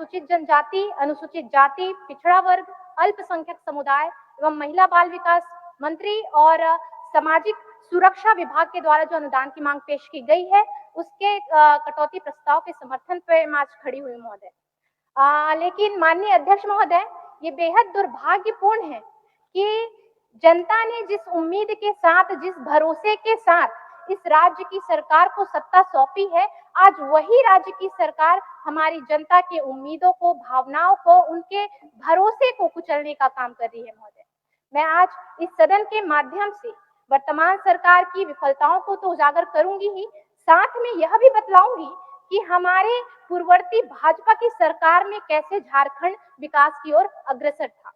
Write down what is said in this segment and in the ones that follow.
अनुसूचित जनजाति, अनुसूचित जाति, पिछड़ा वर्ग, अल्पसंख्यक समुदाय एवं महिला बाल विकास मंत्री और सामाजिक सुरक्षा विभाग के द्वारा जो अनुदान की मांग पेश की गई है, उसके कटौती प्रस्ताव के समर्थन पे मैं आज खड़ी हुई महोदय। लेकिन माननीय अध्यक्ष महोदय, ये बेहद दुर्भाग्यपूर्ण है कि जनता ने जिस उम्मीद के साथ, जिस भरोसे के साथ इस राज्य की सरकार को सत्ता सौंपी है, आज वही राज्य की सरकार हमारी जनता की उम्मीदों को, भावनाओं को, उनके भरोसे को कुचलने का काम कर रही है महोदय। मैं आज इस सदन के माध्यम से वर्तमान सरकार की विफलताओं को तो उजागर करूंगी ही, साथ में यह भी बतलाऊंगी कि हमारे पूर्ववर्ती भाजपा की सरकार में कैसे झारखंड विकास की ओर अग्रसर था।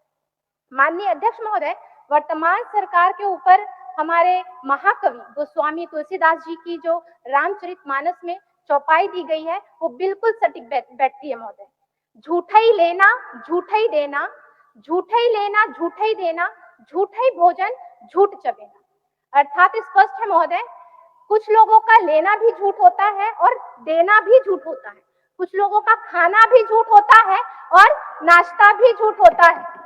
माननीय अध्यक्ष महोदय, वर्तमान सरकार के ऊपर हमारे महाकवि गोस्वामी तुलसीदास जी की जो रामचरितमानस में चौपाई दी गई है, वो बिल्कुल सटीक बैठती है महोदय। झूठा ही लेना, झूठा ही देना, झूठा ही लेना, झूठा ही देना, झूठा ही भोजन, झूठ चबेना। अर्थात स्पष्ट है महोदय, कुछ लोगों का लेना भी झूठ होता है और देना भी झूठ होता है। कुछ लोगों का खाना भी झूठ होता है और नाश्ता भी झूठ होता है।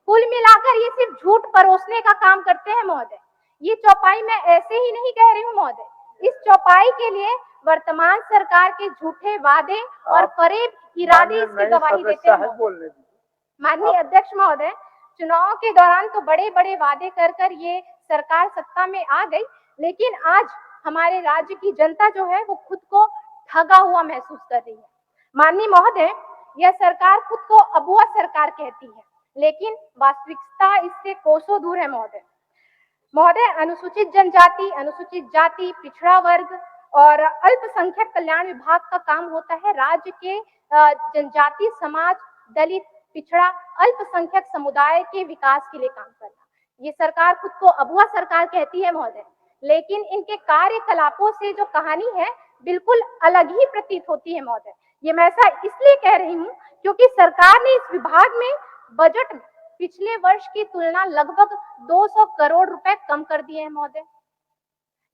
कुल मिलाकर ये सिर्फ झूठ परोसने का काम करते हैं महोदय। ये चौपाई मैं ऐसे ही नहीं कह रही हूँ महोदय। इस चौपाई के लिए वर्तमान सरकार के झूठे वादे और फरेब इरादे इसकी गवाही देते हैं। माननीय अध्यक्ष महोदय, चुनाव के दौरान तो बड़े बड़े वादे कर कर ये सरकार सत्ता में आ गई, लेकिन आज हमारे राज्य की जनता जो है वो खुद को ठगा हुआ महसूस कर रही है। माननीय महोदय, यह सरकार खुद को अबुआ सरकार कहती है, लेकिन वास्तविकता इससे कोसों दूर है महोदय। महोदय, अनुसूचित जनजाति, अनुसूचित जाति, पिछड़ा वर्ग और अल्पसंख्यक कल्याण विभाग का काम होता है राज्य के जनजाति समाज, दलित, पिछड़ा, अल्पसंख्यक समुदाय के विकास के लिए काम करना। ये सरकार खुद को अबुआ सरकार कहती है महोदय, लेकिन इनके कार्यकलापों से जो कहानी है बिल्कुल अलग ही प्रतीत होती है महोदय। ये मैं ऐसा इसलिए कह रही हूँ क्योंकि सरकार ने इस विभाग में बजट में पिछले वर्ष की तुलना लगभग 200 करोड़ रुपए कम कर दिए हैं महोदय।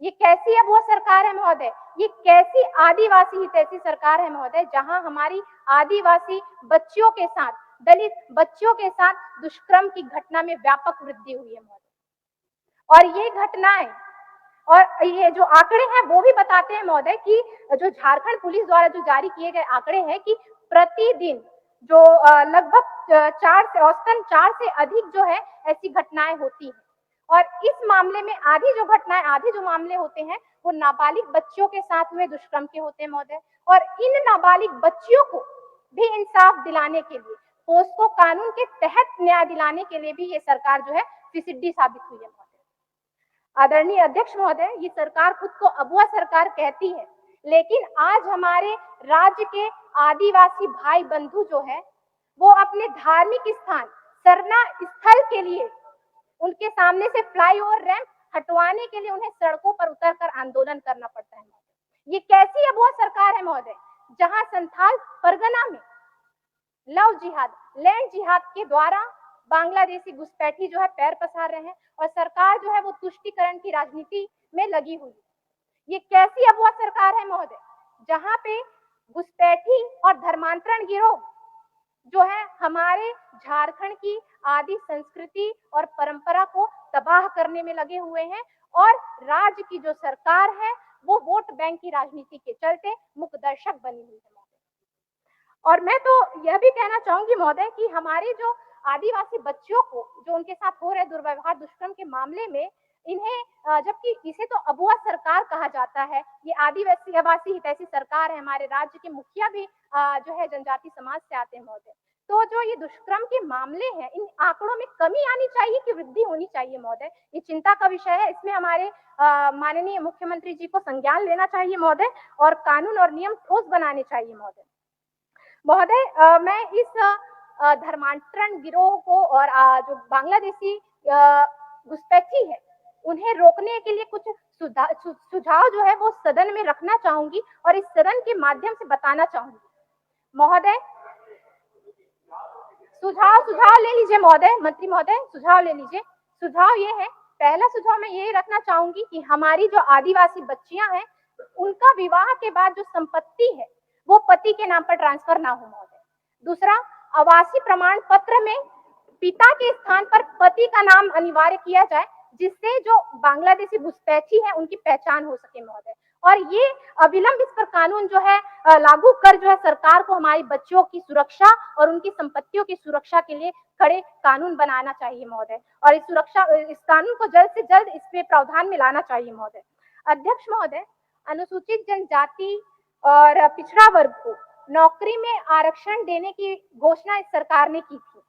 ये कैसी अब वो सरकार है महोदय? ये कैसी आदिवासी हितैषी सरकार है महोदय, जहां हमारी आदिवासी बच्चियों के साथ, दलित बच्चियों के साथ दुष्कर्म की घटना में व्यापक वृद्धि हुई है महोदय। और ये घटनाएं और ये जो आंकड़े हैं वो भी बताते हैं महोदय कि जो झारखंड पुलिस द्वारा जो जारी किए गए आंकड़े हैं कि प्रतिदिन जो लगभग 4 से अधिक जो है ऐसी घटनाएं होती हैं। और इस मामले में आधी जो मामले होते हैं वो नाबालिग बच्चियों के साथ हुए दुष्कर्म के होते हैं महोदय। और इन नाबालिग बच्चियों को भी इंसाफ दिलाने के लिए, पोस्को कानून के तहत न्याय दिलाने के लिए भी ये सरकार जो है फिसिड्डी साबित हुई है महोदय। आदरणीय अध्यक्ष महोदय, ये सरकार खुद को अबुआ सरकार कहती है, लेकिन आज हमारे राज्य के आदिवासी भाई बंधु जो है वो अपने धार्मिक स्थान सरना स्थल के लिए उनके सामने से फ्लाईओवर रैंप हटवाने के लिए उन्हें सड़कों पर उतरकर आंदोलन करना पड़ता है। ये कैसी अबुआ सरकार है महोदय, जहां संथाल परगना में लव जिहाद, लैंड जिहाद के द्वारा बांग्लादेशी घुसपैठी जो है पैर पसार रहे हैं और सरकार जो है वो तुष्टीकरण की राजनीति में लगी हुई है। ये कैसी अबुआ सरकार है महोदय, जहां पे घुसपैठी और धर्मांतरण गिरोह जो है हमारे झारखंड की आदि संस्कृति और परंपरा को तबाह करने में लगे हुए हैं और राज्य की जो सरकार है वो वोट बैंक की राजनीति के चलते मुख्य दर्शक बनी हुई है महोदय। और मैं तो यह भी कहना चाहूंगी महोदय कि हमारे जो आदिवासी बच्चियों को जो उनके साथ हो रहे दुर्व्यवहार, दुष्कर्म के मामले में इन्हें, जबकि इसे तो अबुआ सरकार कहा जाता है, ये आदिवासी हितैषी सरकार है, हमारे राज्य के मुखिया भी जो है जनजाति समाज से आते हैं महोदय। तो जो ये दुष्कर्म के मामले हैं, इन आंकड़ों में कमी आनी चाहिए कि वृद्धि होनी चाहिए महोदय? ये चिंता का विषय है। इसमें हमारे माननीय मुख्यमंत्री जी को संज्ञान लेना चाहिए महोदय और कानून और नियम ठोस बनाने चाहिए महोदय। महोदय, मैं इस धर्मांतरण गिरोह को और जो बांग्लादेशी घुसपैठी है उन्हें रोकने के लिए कुछ सुझाव जो है वो सदन में रखना चाहूंगी और इस सदन के माध्यम से बताना चाहूंगी महोदय। सुझाव ले लीजिए महोदय, मंत्री महोदय, सुझाव ले लीजिए। सुझाव ये है, पहला सुझाव मैं ये रखना चाहूंगी कि हमारी जो आदिवासी बच्चियां हैं उनका विवाह के बाद जो संपत्ति है वो पति के नाम पर ट्रांसफर ना हो महोदय। दूसरा, आवासीय प्रमाण पत्र में पिता के स्थान पर पति का नाम अनिवार्य किया जाए, जिससे जो बांग्लादेशी घुसपैठी है उनकी पहचान हो सके महोदय। और ये अविलंब इस पर कानून जो है लागू कर जो है सरकार को हमारी बच्चियों की सुरक्षा और उनकी संपत्तियों की सुरक्षा के लिए कड़े कानून बनाना चाहिए महोदय, और इस कानून को जल्द से जल्द इसमें प्रावधान में लाना चाहिए महोदय। अध्यक्ष महोदय, अनुसूचित जनजाति और पिछड़ा वर्ग को नौकरी में आरक्षण देने की घोषणा इस सरकार ने की थी,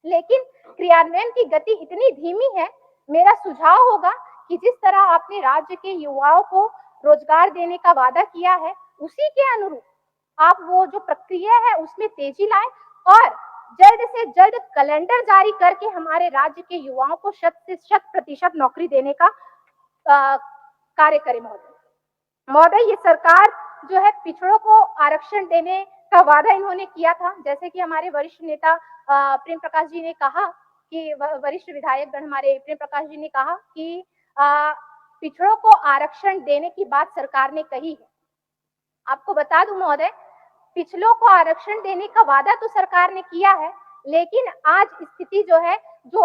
लेकिन क्रियान्वयन की गति इतनी धीमी है। मेरा सुझाव होगा कि जिस तरह आपने राज्य के युवाओं को रोजगार देने का वादा किया है, उसी के अनुरूप आप वो जो प्रक्रिया है उसमें तेजी लाएं और जल्द से जल्द कैलेंडर जारी करके हमारे राज्य के युवाओं को 100% नौकरी देने का कार्य करें महोदय। ये सरकार जो है पिछड़ों को आरक्षण देने का वादा इन्होंने किया था, जैसे कि हमारे वरिष्ठ नेता प्रेम प्रकाश जी ने कहा कि वरिष्ठ विधायकगण हमारे प्रेम प्रकाश जी ने कहा कि पिछड़ों को आरक्षण देने की बात सरकार ने कही है। आपको बता दूं महोदय, पिछड़ों को आरक्षण देने का वादा तो सरकार ने किया है, लेकिन आज स्थिति जो है, जो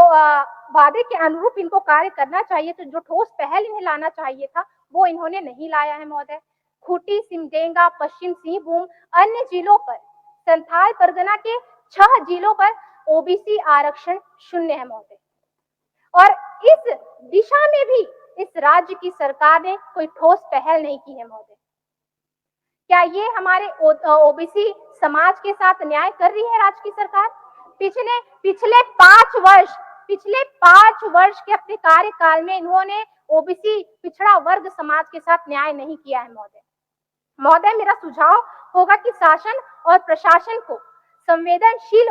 वादे के अनुरूप इनको कार्य करना चाहिए, तो जो ठोस पहल इन्हें लाना चाहिए था वो इन्होंने नहीं लाया है महोदय। खूंटी, सिमडेगा, पश्चिम सिंहभूम, अन्य जिलों पर, संथाल परगना के 6 जिलों पर ओबीसी आरक्षण 0 है महोदय, और इस दिशा में भी इस राज्य की सरकार ने कोई ठोस पहल नहीं की है महोदय। क्या ये हमारे ओबीसी समाज के साथ न्याय कर रही है राज्य की सरकार? पिछले 5 वर्ष के अपने कार्यकाल में इन्होंने ओबीसी पिछड़ा वर्ग समाज के साथ न्याय नहीं किया है महोदय। मेरा सुझाव होगा कि शासन और प्रशासन को संवेदनशील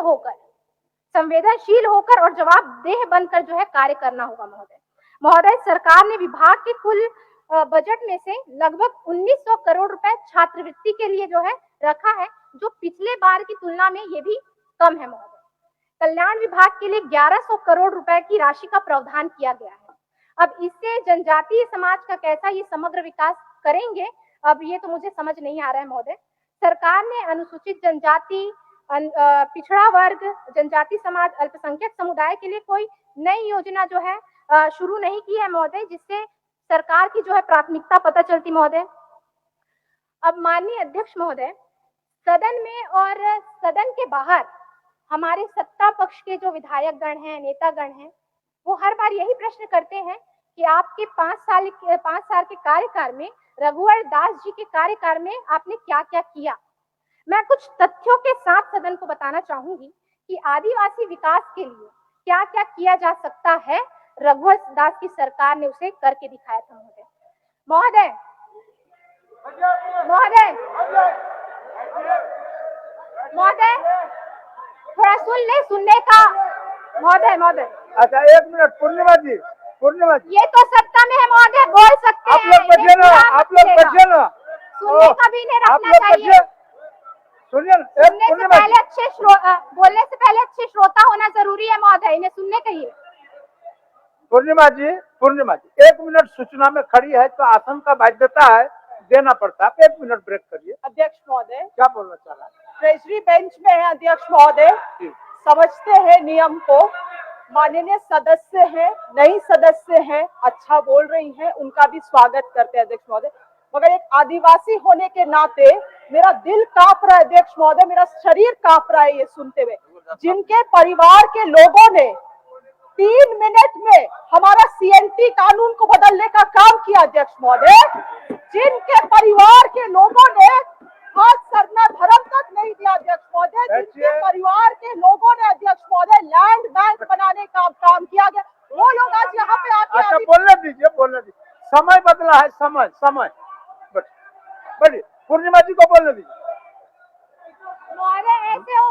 होकर और जवाबदेह बनकर जो है कार्य करना होगा महोदय। सरकार ने विभाग के कुल बजट में से लगभग 1900 करोड़ रुपए छात्रवृत्ति के लिए जो है रखा है, जो पिछले बार की तुलना में ये भी कम है महोदय। कल्याण विभाग के लिए 1100 करोड़ रुपए की राशि का प्रावधान किया गया है। अब इससे जनजातीय समाज का कैसा ये समग्र विकास करेंगे, अब ये तो मुझे समझ नहीं आ रहा है महोदय। सरकार ने अनुसूचित जनजाति, पिछड़ा वर्ग, जनजाति समाज, अल्पसंख्यक समुदाय के लिए कोई नई योजना जो है शुरू नहीं की है महोदय, जिससे सरकार की जो है प्राथमिकता पता चलती महोदय। अब माननीय अध्यक्ष महोदय, सदन में और सदन के बाहर हमारे सत्ता पक्ष के जो विधायकगण हैं, नेतागण हैं, वो हर बार यही प्रश्न करते हैं कि आपके 5 साल के कार्यकाल में, रघुवर दास जी के कार्यकाल में आपने क्या क्या किया। मैं कुछ तथ्यों के साथ सदन को बताना चाहूंगी कि आदिवासी विकास के लिए क्या क्या किया जा सकता है। रघुवर दास की सरकार ने उसे करके दिखाया था महोदय। थोड़ा सुनने का महोदय। अच्छा, 1 मिनट। पूर्णिमा जी, ये तो सत्ता में है महोदय, बोल सकते हैं। आप लोग बचिए ना। सुनने का भी नहीं रखना चाहिए। सुनिए, बोलने से पहले अच्छे श्रोता होना जरूरी है महोदय, इन्हें सुनने कहिए। पूर्णिमा जी, 1 मिनट सूचना में खड़ी है तो आसन का बाध्यता है, देना पड़ता है। 1 मिनट ब्रेक करिए। अध्यक्ष महोदय, क्या बोलना चाह रहा है? ट्रेजरी बेंच में है अध्यक्ष महोदय, समझते हैं नियम को। माननीय सदस्य हैं, नई सदस्य हैं, अच्छा बोल रही हैं, उनका भी स्वागत करते हैं अध्यक्ष महोदय। मगर एक आदिवासी होने के नाते मेरा दिल कांप रहा है अध्यक्ष महोदय, मेरा शरीर कांप रहा है ये सुनते हुए। जिनके परिवार के लोगों ने 3 मिनट में हमारा सीएनटी कानून को बदलने का काम किया अध्यक्ष महोदय, जिनके परिवार के लोगों ने हाथ सरना धर्म तक नहीं दिया अध्यक्ष महोदय, जिनके परिवार के लोगों ने अध्यक्ष महोदय लैंड बैंक बनाने का काम किया गया, वो लोग आज यहाँ पे आके। अच्छा, बोलने दीजिए। समय बदला है, समय बढ़िए। पूर्णिमा जी को बोलने दीजिए।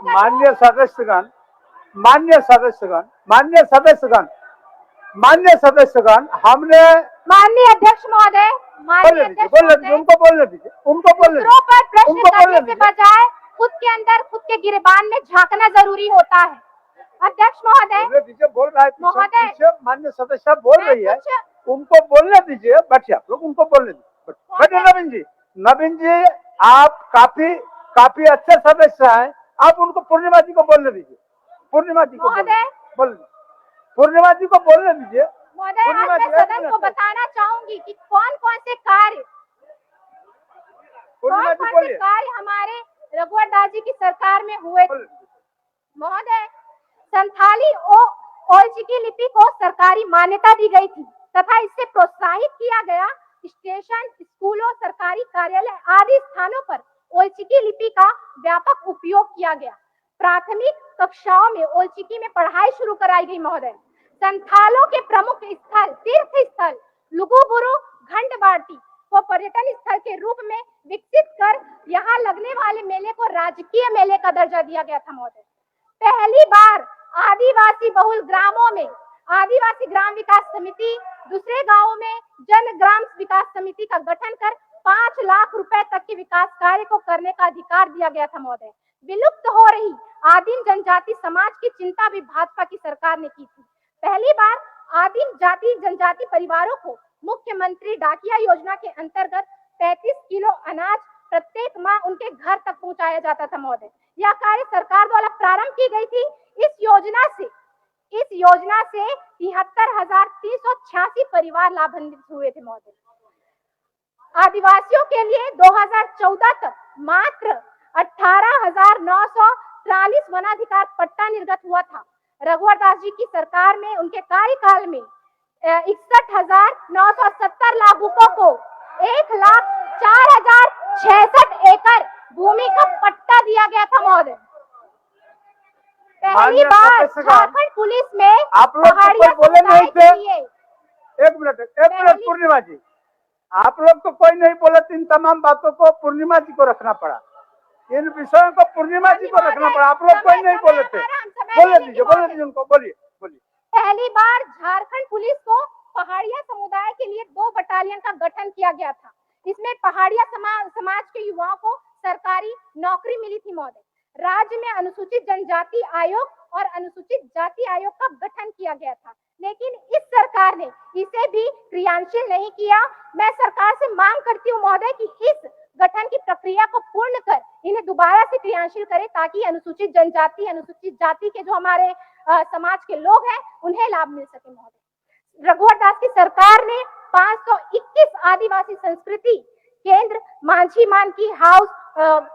माननीय सदस्यगण, हमने माननीय अध्यक्ष महोदय, उनको बोलने दीजिए। के बजाय खुद के अंदर, खुद के गिरबान में झांकना जरूरी होता है। अध्यक्ष महोदय बोल रहा है महोदय, माननीय सदस्य बोल रही है, उनको बोलने दीजिए। बैठिए आप लोग, उनको बोलने दीजिए। बैठिए नवीन जी, आप काफी अच्छे सदस्य हैं, आप उनको पूर्णिमा जी को बोलने दीजिए, पूर्णिमा जी को बोल पूर्णिमा जी को बोलने दीजिए। महोदय, मैं सदन को बताना चाहूंगी कि कौन कौन से कार्य हमारे रघुवर दास जी की सरकार में हुए थे। महोदय, संथाली ओलचिकी लिपि को सरकारी मान्यता दी गई थी तथा इससे प्रोत्साहित किया गया। स्टेशन, स्कूलों, सरकारी कार्यालय आदि स्थानों पर ओलचिकी लिपि का व्यापक उपयोग किया गया। प्राथमिक कक्षाओं में ओलचिकी में पढ़ाई शुरू कराई गई। महोदय, संथालों के प्रमुख स्थल, तीर्थ स्थल लुगुबुरु, घंटबाटी को पर्यटन स्थल के रूप में विकसित कर यहाँ लगने वाले मेले को राजकीय मेले का दर्जा दिया गया था। महोदय, पहली बार आदिवासी बहुल ग्रामों में आदिवासी ग्राम विकास समिति, दूसरे गांवों में जन ग्राम विकास समिति का गठन कर 5 लाख रुपए तक के विकास कार्य को करने का अधिकार दिया गया था। महोदय, विलुप्त हो रही आदिम जनजाति समाज की चिंता भी भाजपा की सरकार ने की थी। पहली बार आदिम जाति जनजाति परिवारों को मुख्यमंत्री डाकिया योजना के अंतर्गत 35 किलो अनाज प्रत्येक माह उनके घर तक पहुंचाया जाता था। महोदय, यह कार्य सरकार द्वारा प्रारंभ की गई थी। इस योजना से 73,386 परिवार लाभान्वित हुए थे। महोदय, आदिवासियों के लिए 2014 तक मात्र 18,943 वनाधिकार पट्टा निर्गत हुआ था। रघुवर दास जी की सरकार में उनके कार्यकाल में 61,970 लाभुकों को 1,04,066 एकड़ भूमि का पट्टा दिया गया था। महोदय, पहली बार झारखंड पुलिस में आप लोग तो बोले नहीं थे। एक मिनट पूर्णिमा जी, आप लोग तो कोई नहीं बोले। इन तमाम बातों को पूर्णिमा जी को रखना पड़ा, इन विषयों को पूर्णिमा जी को रखना पड़ा। आप लोग कोई नहीं बोले थे। बोले दीजिए उनको, बोलिए। पहली बार झारखंड पुलिस को पहाड़िया समुदाय के लिए 2 बटालियन का गठन किया गया था। इसमें पहाड़िया समाज के युवाओं को सरकारी नौकरी मिली थी। महोदय, राज्य में अनुसूचित जनजाति आयोग और अनुसूचित जाति आयोग का गठन किया गया था, लेकिन इस सरकार ने इसे भी क्रियान्वित नहीं किया। मैं सरकार से मांग करती हूँ महोदय कि इस गठन की प्रक्रिया को पूर्ण कर इन्हें दोबारा से क्रियान्वित करें ताकि अनुसूचित जनजाति, अनुसूचित जाति के जो हमारे समाज के लोग हैं उन्हें लाभ मिल सके। महोदय, रघुवर दास की सरकार ने 521 आदिवासी संस्कृति केंद्र, मांझी मानकी हाउस,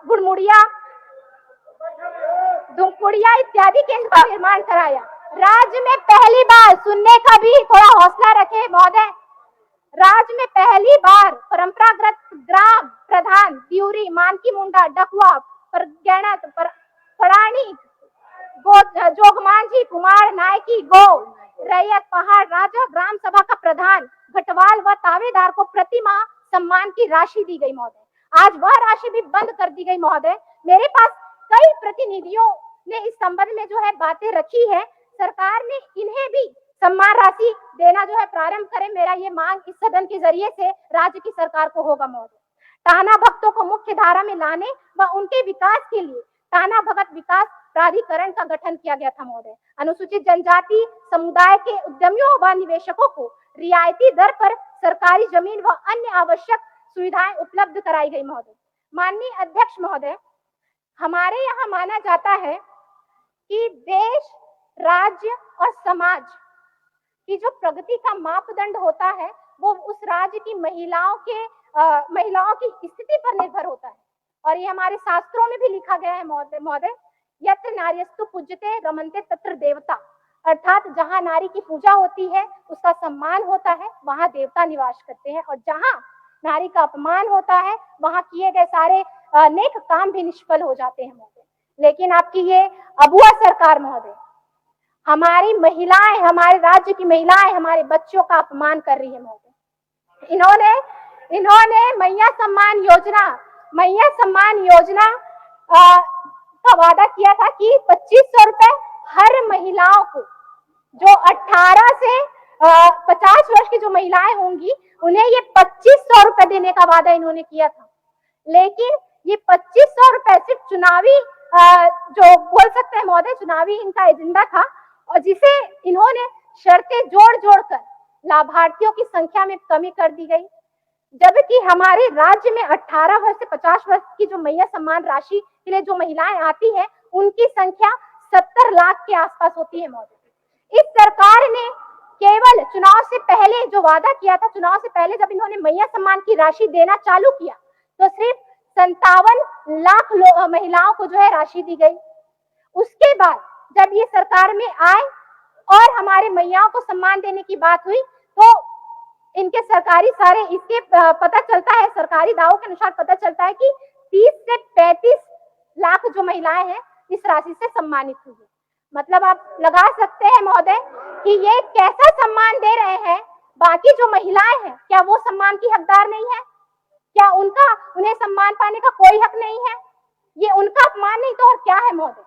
गुड़मुड़िया, दुमकुड़िया इत्यादि केंद्र का निर्माण कराया। राज्य में पहली बार, सुनने का भी थोड़ा हौसला रखे महोदय, राज्य में पहली बार परंपरागत ग्राम प्रधान दिउरी, मानकी मुंडा, डकवा, परगैणत, पराणी, जोगमांझी, कुमार, नायकी, गो, रैयत, पहाड़, राजा, ग्राम सभा का प्रधान, घटवाल व तावेदार को प्रति माह सम्मान की राशि दी गई। महोदय, आज वह राशि भी बंद कर दी गई। महोदय, मेरे पास कई प्रतिनिधियों ने इस संबंध में जो है बातें रखी है। सरकार ने इन्हें भी सम्मान राशि देना जो है प्रारंभ करे। मेरा ये मांग इस सदन के जरिए से राज्य की सरकार को होगा। महोदय, टाना भक्तों को मुख्य धारा में लाने व उनके विकास के लिए टाना भगत विकास प्राधिकरण का गठन किया गया था। महोदय, अनुसूचित जनजाति समुदाय के उद्यमियों व निवेशकों को रियायती दर पर सरकारी जमीन व अन्य आवश्यक सुविधाएं उपलब्ध कराई गई। महोदय, माननीय अध्यक्ष महोदय, हमारे यहाँ माना जाता है कि देश, राज्य और समाज की जो प्रगति का मापदंड होता है वो उस राज्य की महिलाओं की स्थिति पर निर्भर होता है। और ये हमारे शास्त्रों में भी लिखा गया है महोदय, यत्र नार्यस्तु पूज्यते रमन्ते तत्र देवता, अर्थात जहाँ नारी की पूजा होती है, उसका सम्मान होता है, वहाँ देवता निवास करते हैं, और जहाँ नारी का अपमान होता है वहाँ किए गए सारे नेक काम भी निष्फल हो जाते हैं। महोदय, लेकिन आपकी ये अबुआ सरकार महोदय हमारी महिलाएं, हमारे राज्य की महिलाएं, हमारे बच्चों का अपमान कर रही है। महोदय, इन्होंने मैया सम्मान योजना का वादा किया था कि 2500 रुपए हर महिलाओं को, जो 18 से 50 वर्ष की जो महिलाएं होंगी उन्हें ये 2500 रुपए देने का वादा इन्होंने किया था। लेकिन ये 2500 रुपए सिर्फ चुनावी जो बोल सकते हैं महोदय, चुनावी इनका एजेंडा था, और जिसे इन्होंने शर्तें जोड़ कर लाभार्थियों की संख्या में कमी कर दी गई। जबकि हमारे राज्य में 18 वर्ष से 50 वर्ष की जो मैया सम्मान राशि के लिए जो महिलाएं आती हैं उनकी संख्या 70 लाख के आसपास होती है महोदय। इस सरकार ने केवल चुनाव से पहले जो वादा किया था, चुनाव से पहले जब इन्होंने मैया सम्मान की राशि देना चालू किया तो सिर्फ 57 लाख महिलाओं को जो है राशि दी गई। उसके बाद जब ये सरकार में आए और हमारे मैयाओं को सम्मान देने की बात हुई तो इनके सरकारी सारे इसके पता चलता है, सरकारी दावों के अनुसार पता चलता है कि 30 से 35 लाख जो महिलाएं हैं इस राशि से सम्मानित हुई है। मतलब आप लगा सकते हैं महोदय कि ये कैसा सम्मान दे रहे हैं। बाकी जो महिलाएं हैं क्या वो सम्मान की हकदार नहीं है? क्या उन्हें सम्मान पाने का कोई हक नहीं है? ये उनका अपमान नहीं तो और क्या है महोदय।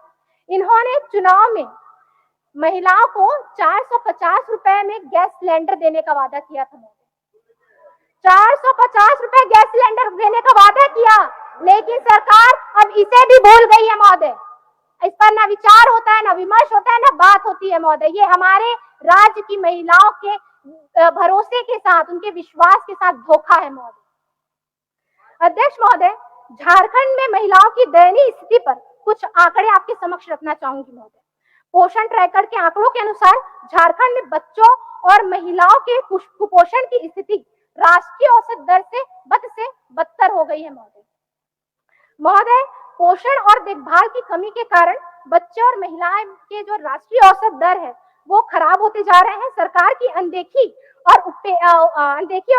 इन्होंने चुनाव में महिलाओं को 450 रुपए में गैस सिलेंडर देने का वादा किया था महोदय। 450 रुपए गैस सिलेंडर देने का वादा किया, लेकिन सरकार अब इसे भी भूल गई है महोदय। इस पर ना विचार होता है, ना विमर्श होता है, ना बात होती है महोदय। ये हमारे राज्य की महिलाओं के भरोसे के साथ, उनके विश्वास के साथ धोखा है महोदय। अध्यक्ष महोदय, झारखंड में महिलाओं की दयनीय स्थिति पर कुछ आंकड़े आपके समक्ष रखना चाहूंगी महोदय। पोषण ट्रैकर के आंकड़ों के अनुसार झारखंड में बच्चों और महिलाओं के कुपोषण की स्थिति राष्ट्रीय औसत दर से बदतर हो गई है महोदय। पोषण और देखभाल की कमी के कारण बच्चे और महिलाएं के जो राष्ट्रीय औसत दर है वो खराब होते जा रहे हैं। सरकार की अनदेखी और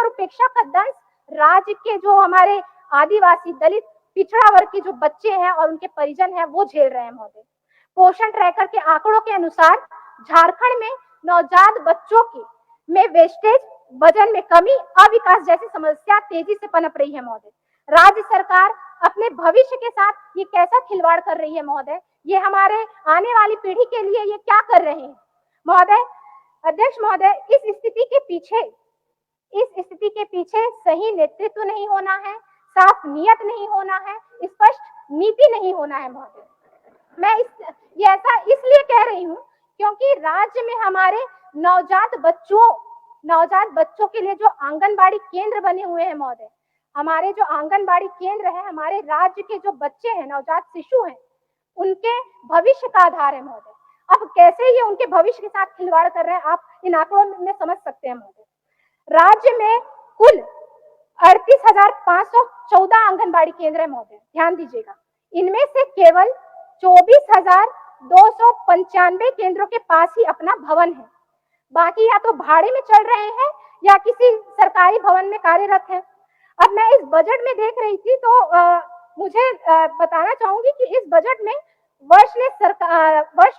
उपेक्षा का दंश राज्य के जो हमारे आदिवासी, दलित, पिछड़ा वर्ग के जो बच्चे हैं और उनके परिजन हैं वो झेल रहे हैं महोदय। पोषण ट्रैकर के आंकड़ों के अनुसार झारखंड में नवजात बच्चों की में वेस्टेज, वजन में कमी, अविकास जैसी समस्या तेजी से पनप रही है महोदय। राज्य सरकार अपने भविष्य के साथ ये कैसा खिलवाड़ कर रही है महोदय। ये हमारे आने वाली पीढ़ी के लिए ये क्या कर रहे हैं महोदय। अध्यक्ष महोदय, इस स्थिति के पीछे सही नेतृत्व नहीं होना है, साफ नियत नहीं होना है, स्पष्ट नीति नहीं होना है महोदय। मैं ये ऐसा इसलिए कह रही हूँ क्योंकि राज्य में हमारे नवजात बच्चों के लिए जो आंगनबाड़ी केंद्र बने हुए हैं महोदय, हमारे जो आंगनबाड़ी केंद्र है, हमारे राज्य के जो बच्चे हैं, नवजात शिशु हैं, उनके भविष्य का आधार है महोदय। अब कैसे ये उनके भविष्य के साथ खिलवाड़ कर रहे हैं आप इन आंकड़ों में समझ सकते हैं महोदय। राज्य में कुल 38,514 आंगनबाड़ी केंद्र है महोदय, ध्यान दीजिएगा। इनमें से केवल 24,295 केंद्रों के पास ही अपना भवन है, बाकी या तो भाड़े में चल रहे हैं या किसी सरकारी भवन में कार्यरत हैं। अब मैं इस बजट में देख रही थी तो मुझे बताना चाहूंगी कि इस बजट में वर्ष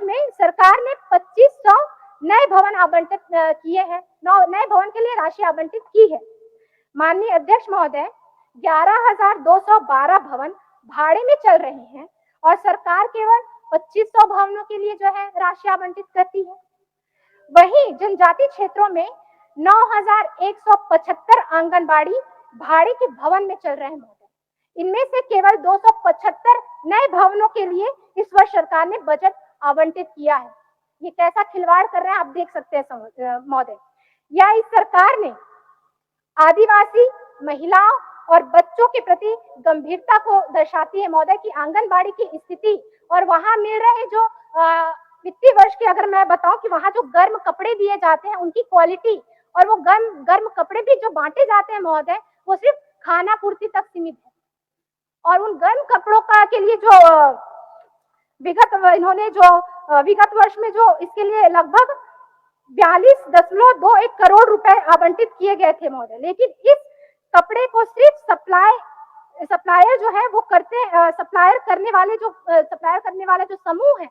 में सरकार ने 2500 नए भवन आवंटित किए हैं, नए भवन के लिए राशि आवंटित की है। माननीय अध्यक्ष महोदय, 11,212 भवन भाड़े में चल रहे हैं और सरकार केवल 2500 भवनों के लिए जो है राशि आवंटित करती है। वहीं जनजाति क्षेत्रों में 9,175 आंगनबाड़ी भाड़े के भवन में चल रहे हैं महोदय। इनमें से केवल 275 नए भवनों के लिए इस वर्ष सरकार ने बजट आवंटित किया है। ये कैसा खिलवाड़ कर रहे हैं आप देख सकते हैं महोदय। या इस सरकार ने आदिवासी महिलाओं और बच्चों के प्रति गंभीरता को दर्शाती है महोदय कि आंगनबाड़ी की स्थिति और वहां मिल रहे जो वित्तीय वर्ष के अगर मैं बताऊं कि वहां जो गर्म कपड़े दिए जाते हैं उनकी क्वालिटी और वो गर्म कपड़े भी जो बांटे जाते हैं महोदय वो सिर्फ खाना पूर्ति तक सीमित है। और उन गर्म कपड़ों का के लिए जो विगत वर्ष में जो इसके लिए लगभग 42.21 करोड़ रुपए आवंटित किए गए थे महोदय, लेकिन इस कपड़े को सिर्फ सप्लायर जो है वो सप्लायर करने वाला जो समूह है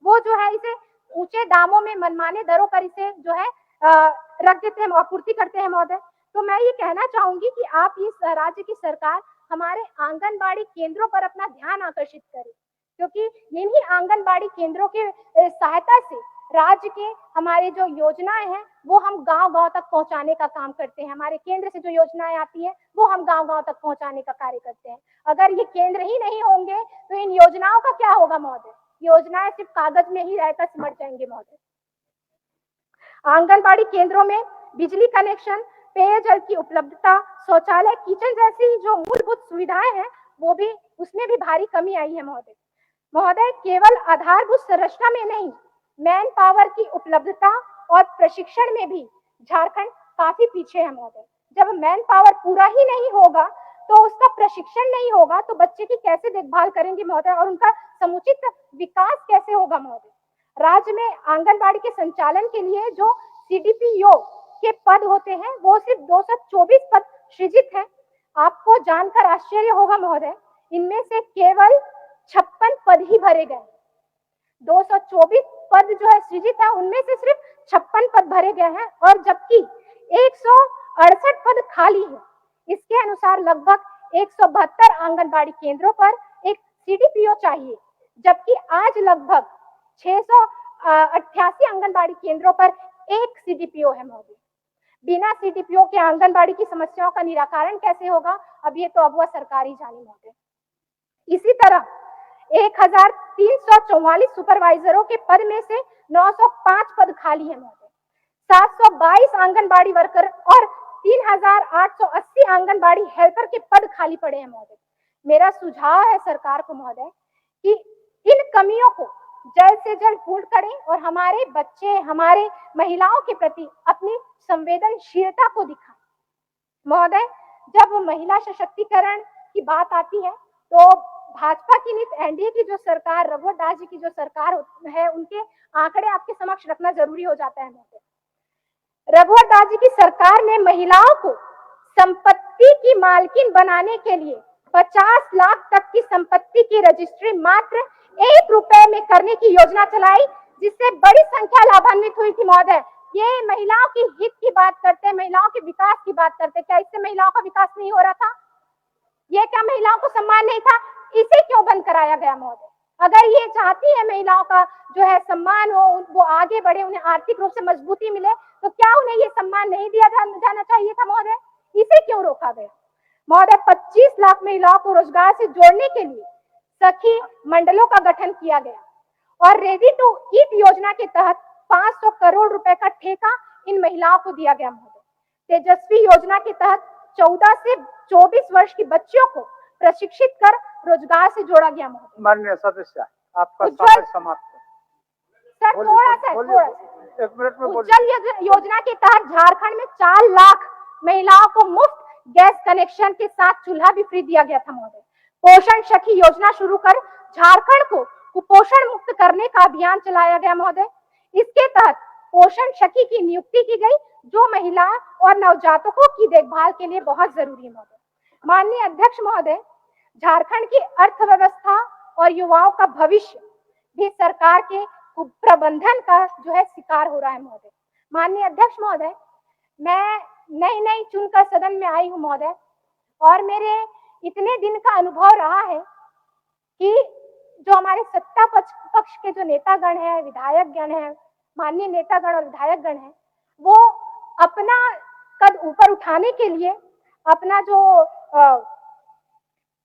वो जो है इसे ऊंचे दामों में मनमाने दरों पर इसे जो है रख देते हैं, आपूर्ति करते हैं महोदय। तो मैं ये कहना चाहूंगी कि आप इस राज्य की सरकार हमारे आंगनबाड़ी केंद्रों पर अपना ध्यान आकर्षित करें, क्योंकि इन्हीं आंगनबाड़ी केंद्रों के सहायता से राज्य के हमारे जो योजनाएं हैं वो हम गांव-गांव तक पहुंचाने का काम करते हैं। हमारे केंद्र से जो योजनाएं आती हैं वो हम गांव-गांव तक पहुंचाने का कार्य करते हैं। अगर ये केंद्र ही नहीं होंगे तो इन योजनाओं का क्या होगा महोदय। योजनाएं सिर्फ कागज में ही रहकर सिमट जाएंगे महोदय। आंगनबाड़ी केंद्रों में बिजली कनेक्शन, पेयजल की उपलब्धता, शौचालय, किचन जैसी जो मूलभूत सुविधाएं हैं वो भी उसमें भी भारी कमी आई है महोदय। महोदय, केवल आधारभूत संरचना में नहीं, मैन पावर की उपलब्धता और प्रशिक्षण में भी झारखंड काफी पीछे है महोदय। जब मैन पावर पूरा ही नहीं होगा तो उसका प्रशिक्षण नहीं होगा तो बच्चे की कैसे देखभाल करेंगे महोदय, और उनका समुचित विकास कैसे होगा महोदय। राज्य में आंगनबाड़ी के संचालन के लिए जो सीडीपीओ के पद होते हैं वो सिर्फ 224 पद सृजित हैं। आपको जानकर आश्चर्य होगा महोदय, इनमें से केवल 56 पद ही भरे गए। 224 पद जो है सृजित है, उनमें से सिर्फ 56 पद भरे गए हैं, और जबकि 168 पद खाली है। इसके अनुसार लगभग 172 आंगनबाड़ी केंद्रों पर एक सीडीपीओ चाहिए, जबकि आज लगभग 688 आंगनबाड़ी केंद्रों पर एक सीडीपीओ है महोदय। बिना सीडीपीओ के आंगनबाड़ी की समस्याओं का निराकरण कैसे होगा, अब ये तो अबुआ सरकार ही जाने महोदय। इसी तरह 1344 सुपरवाइजरों के पद में से 905 पद खाली है महोदय। 722 आंगनबाड़ी वर्कर और 3880 आंगनबाड़ी हेल्पर के पद खाली पड़े हैं महोदय। मेरा सुझाव है सरकार को महोदय कि इन कमियों को जल्द से जल्द पूर्ण करें और हमारे बच्चे, हमारे महिलाओं के प्रति अपनी संवेदनशीलता को दिखाएं। महोदय, जब महिला सशक्तिकरण की बात आती है तो भाजपा की नीति, एनडीए की जो सरकार, रघुवर दास जी की जो सरकार है, उनके आंकड़े आपके समक्ष रखना जरूरी हो जाता है महोदय। रघुवर दास जी की सरकार ने महिलाओं को संपत्ति की मालकिन बनाने के लिए 50 लाख तक की संपत्ति की रजिस्ट्री मात्र 1 रुपए में करने की योजना चलाई, जिससे बड़ी संख्या लाभान्वित हुई थी महोदय। ये महिलाओं की हित की बात करते हैं, महिलाओं के विकास की बात करते हैं। क्या इससे महिलाओं का विकास नहीं हो रहा था? ये क्या महिलाओं को सम्मान नहीं था? इसे क्यों बंद कराया गया महोदय? अगर ये चाहती है महिलाओं का जो है सम्मान हो, वो आगे बढ़े, उन्हें आर्थिक रूप से मजबूती मिले, तो क्या उन्हें ये सम्मान नहीं दिया जाना चाहिए था महोदय? इसे क्यों रोका गया महोदय? 25 लाख महिलाओं को रोजगार से जोड़ने के लिए सखी मंडलों का गठन किया गया और रेडी टू ईट योजना के तहत 500 करोड़ रुपए का ठेका इन महिलाओं को दिया गया महोदय। तेजस्वी योजना के तहत 14 से 24 वर्ष की बच्चियों को प्रशिक्षित कर रोजगार से जोड़ा गया महोदय। माननीय सदस्य, आपका समय समाप्त है। सर थोड़ा सा 1 मिनट में बोलिए। उज्जवल योजना के तहत झारखंड में 4 लाख महिलाओं को मुफ्त गैस कनेक्शन के साथ चूल्हा भी फ्री दिया गया था महोदय। पोषण सखी योजना शुरू कर झारखंड को कुपोषण मुक्त करने का अभियान चलाया गया महोदय। इसके तहत पोषण सखी की नियुक्ति की गई, जो महिला और नवजातकों की देखभाल के लिए बहुत जरूरी है महोदय। माननीय अध्यक्ष महोदय, झारखंड की अर्थव्यवस्था और युवाओं का भविष्य भी सरकार के कुप्रबंधन का जो है शिकार हो रहा है महोदय। माननीय अध्यक्ष महोदय, मैं नई चुनकर सदन में आई हूँ महोदय, और मेरे इतने दिन का अनुभव रहा है कि जो हमारे सत्ता पक्ष के जो नेतागण हैं, विधायकगण हैं, माननीय नेतागण और विधायकगण हैं, वो अपना कद ऊपर उठाने के लिए, अपना जो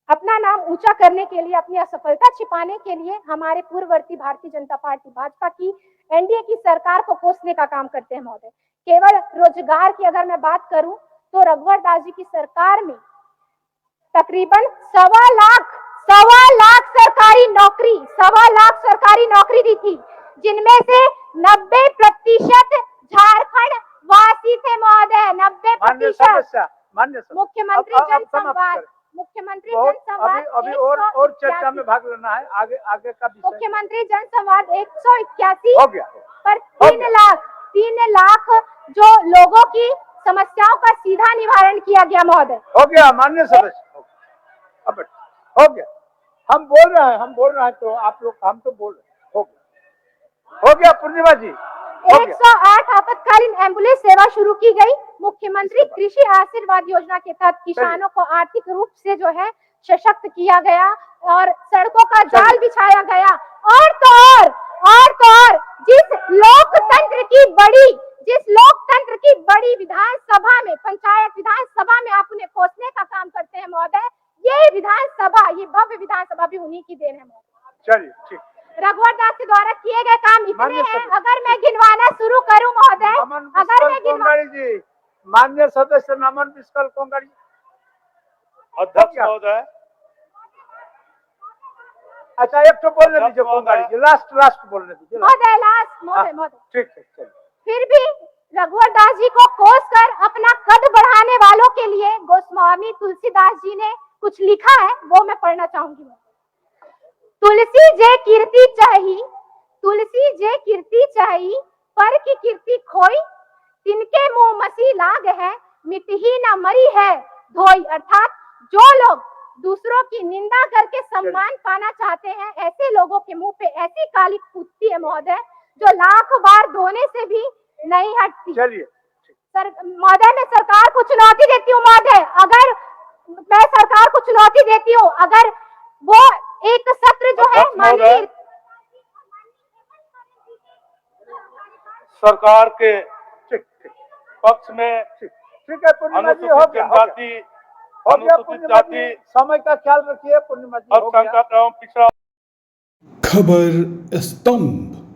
अपना नाम ऊंचा करने के लिए, अपनी असफलता छिपाने के लिए हमारे पूर्ववर्ती भारतीय जनता पार्टी भाजपा की, एनडीए की सरकार को कोसने का काम करते हैं महोदय। केवल रोजगार की अगर मैं बात करूं तो रघुवर दास जी की सरकार में तकरीबन 1.25 लाख सरकारी नौकरी दी थी, जिनमें से 90% झारखंड वासी थे महोदय। 90%। मुख्यमंत्री जनसंवाद अभी और चर्चा में भाग लेना है, आगे का विषय। मुख्यमंत्री जनसंवाद 181 हो गया पर 3 लाख जो लोगों की समस्याओं का सीधा निवारण किया गया महोदय। हो गया माननीय सदस्य, अब हो गया। हम बोल रहे हैं तो आप लोग, हम तो बोल रहे हैं। हो गया पूर्णिमा जी। 108 आपातकालीन एम्बुलेंस सेवा शुरू की गई। मुख्यमंत्री कृषि आशीर्वाद योजना के तहत किसानों को आर्थिक रूप से जो है सशक्त किया गया और सड़कों का जाल बिछाया गया। और तो और जिस लोकतंत्र की बड़ी विधानसभा में, पंचायत विधानसभा में आप उन्हें कोसने का काम करते हैं महोदय। ये विधानसभा, ये भव्य विधानसभा भी उन्हीं की देन है महोदय। चलिए ठीक। रघुवर दास के द्वारा किए गए काम इतने हैं, अगर मैं गिनवाना शुरू करूं महोदय, माननीय सदस्य नमन बिस्कल कोंगाड़ी। अध्यक्ष महोदय, अच्छा एक तो बोलने दीजिए कोंगाड़ी जी, लास्ट बोलने दीजिए। महोदय लास्ट, महोदय महोदय ठीक है चलिए। फिर भी रघुवर दास जी को कोस कर अपना कद बढ़ाने वालों के लिए गोस्वामी तुलसीदास जी ने कुछ लिखा है, वो मैं पढ़ना चाहूंगी। तुलसी जे कीर्ति चाही, तुलसी जे कीर्ति चाही, पर की कीर्ति खोई, तिनके मुंह मसी लाग है, मिटही न मरी है धोई। अर्थात जो लोग दूसरों की निंदा करके सम्मान पाना चाहते हैं, ऐसे लोगों के मुंह पे ऐसी काली फूटती है महोदय, जो लाख बार धोने से भी नहीं हटती। चलिए सर महोदय, मैं सरकार को चुनौती देती हूँ महोदय, अगर मैं सरकार को चुनौती देती हूँ, अगर वो एक सत्र जो है माननीय सरकार के पक्ष में ठीक है पूर्णिमा जी, हो अनुसूचित गया जनजाति, अनुसूचित पूर्णिमा जी, जाति, समय का ख्याल रखिए पूर्णिमा जी, हो गया। अल्पसंख्यक एवं पिछड़ा खबर स्तंभ।